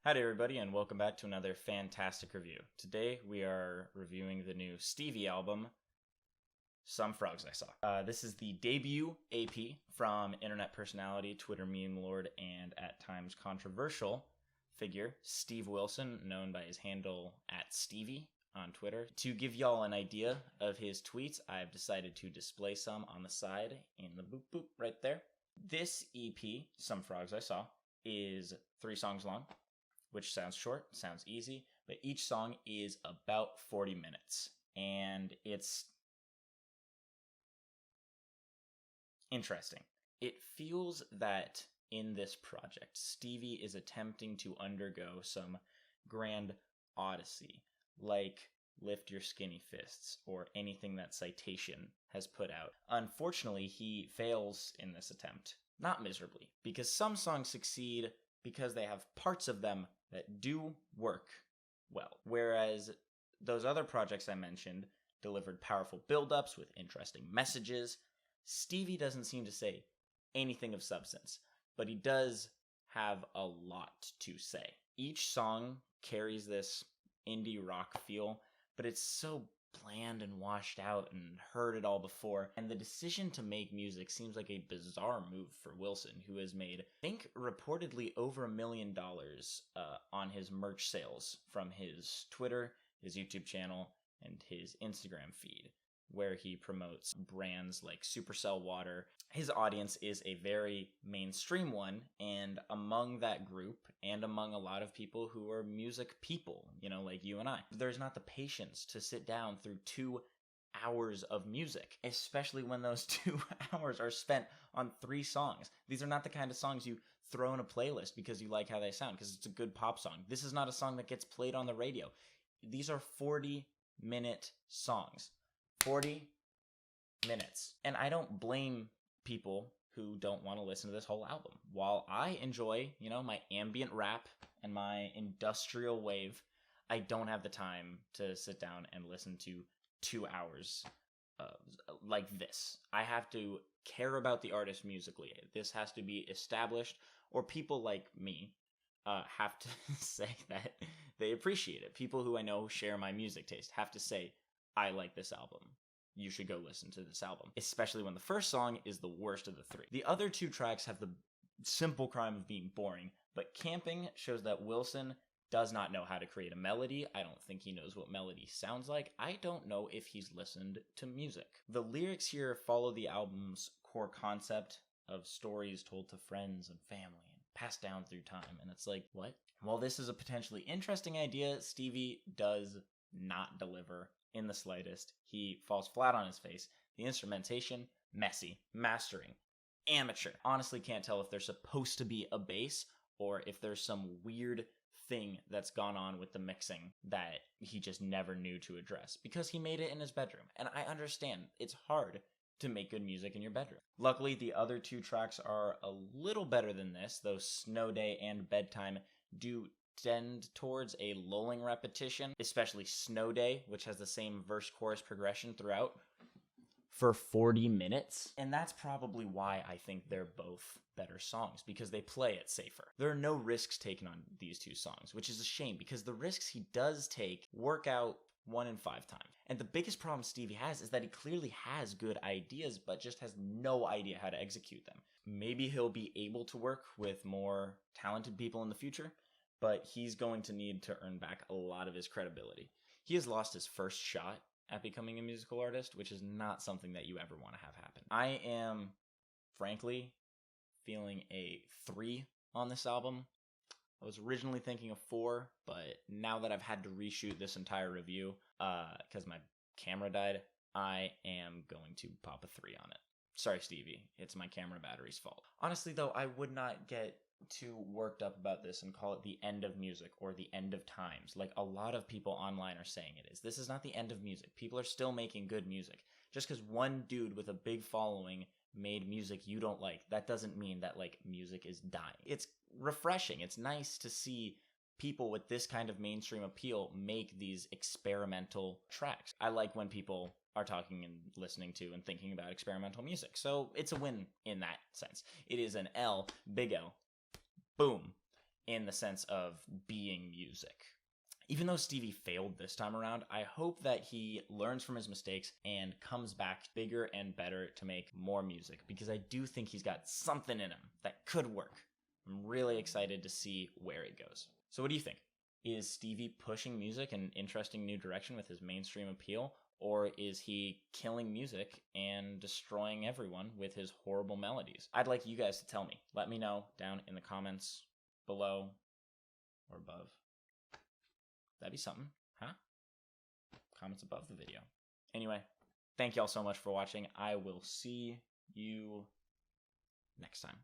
Hi there, everybody, and welcome back to another fantastic review. Today we are reviewing the new Stevie album, Some Frogs I Saw. This is the debut AP from internet personality, Twitter meme lord, and at times controversial figure, Steve Wilson, known by his handle @stevie on Twitter. To give y'all an idea of his tweets, I've decided to display some on the side in the boop boop right there. This EP, Some Frogs I Saw, is 3 songs long, which sounds short, sounds easy, but each song is about 40 minutes. And it's interesting. It feels that in this project, Stevie is attempting to undergo some grand odyssey, like Lift Your Skinny Fists or anything that Citation has put out. Unfortunately, he fails in this attempt. Not miserably, because some songs succeed because they have parts of them that do work well. Whereas those other projects I mentioned delivered powerful build-ups with interesting messages, Stevie doesn't seem to say anything of substance, but he does have a lot to say. Each song carries this indie rock feel, but it's so bland and washed out and heard it all before. And the decision to make music seems like a bizarre move for Wilson, who has made, I think, reportedly over $1 million on his merch sales from his Twitter, his YouTube channel, and his Instagram feed, where he promotes brands like Supercell Water. His audience is a very mainstream one, and among that group, and among a lot of people who are music people, like you and I, there's not the patience to sit down through 2 hours of music, especially when those 2 hours are spent on 3 songs. These are not the kind of songs you throw in a playlist because you like how they sound, because it's a good pop song. This is not a song that gets played on the radio. These are 40-minute songs. 40 minutes. And I don't blame people who don't want to listen to this whole album. While I enjoy, my ambient rap and my industrial wave, I don't have the time to sit down and listen to 2 hours like this. I have to care about the artist musically. This has to be established, or people like me have to say that they appreciate it. People who I know share my music taste have to say, I like this album. You should go listen to this album, especially when the first song is the worst of the 3. The other 2 tracks have the simple crime of being boring, but Camping shows that Wilson does not know how to create a melody. I don't think he knows what melody sounds like. I don't know if he's listened to music. The lyrics here follow the album's core concept of stories told to friends and family and passed down through time, and it's like, what? While this is a potentially interesting idea, Stevie does not deliver in the slightest. He falls flat on his face. The instrumentation, messy. Mastering, amateur. Honestly can't tell if there's supposed to be a bass or if there's some weird thing that's gone on with the mixing that he just never knew to address, because he made it in his bedroom. And I understand it's hard to make good music in your bedroom. Luckily, the other 2 tracks are a little better than this, though Snow Day and Bedtime do tend towards a lulling repetition, especially Snow Day, which has the same verse-chorus progression throughout for 40 minutes. And that's probably why I think they're both better songs, because they play it safer. There are no risks taken on these 2 songs, which is a shame, because the risks he does take work out 1 in 5 times. And the biggest problem Stevie has is that he clearly has good ideas, but just has no idea how to execute them. Maybe he'll be able to work with more talented people in the future, but he's going to need to earn back a lot of his credibility. He has lost his first shot at becoming a musical artist, which is not something that you ever want to have happen. I am, frankly, feeling a 3 on this album. I was originally thinking a 4, but now that I've had to reshoot this entire review, because my camera died, I am going to pop a 3 on it. Sorry, Stevie, it's my camera battery's fault. Honestly, though, I would not get too worked up about this and call it the end of music or the end of times, like a lot of people online are saying it is. This is not the end of music. People are still making good music. Just because one dude with a big following made music you don't like, that doesn't mean that music is dying. It's refreshing. It's nice to see people with this kind of mainstream appeal make these experimental tracks. I like when people are talking and listening to and thinking about experimental music. So it's a win in that sense. It is an L, big L. Boom. in the sense of being music. Even though Stevie failed this time around, I hope that he learns from his mistakes and comes back bigger and better to make more music, because I do think he's got something in him that could work. I'm really excited to see where it goes. So what do you think? Is Stevie pushing music in an interesting new direction with his mainstream appeal, or is he killing music and destroying everyone with his horrible melodies? I'd like you guys to tell me. Let me know down in the comments below or above. That'd be something, huh? Comments above the video. Anyway, thank y'all so much for watching. I will see you next time.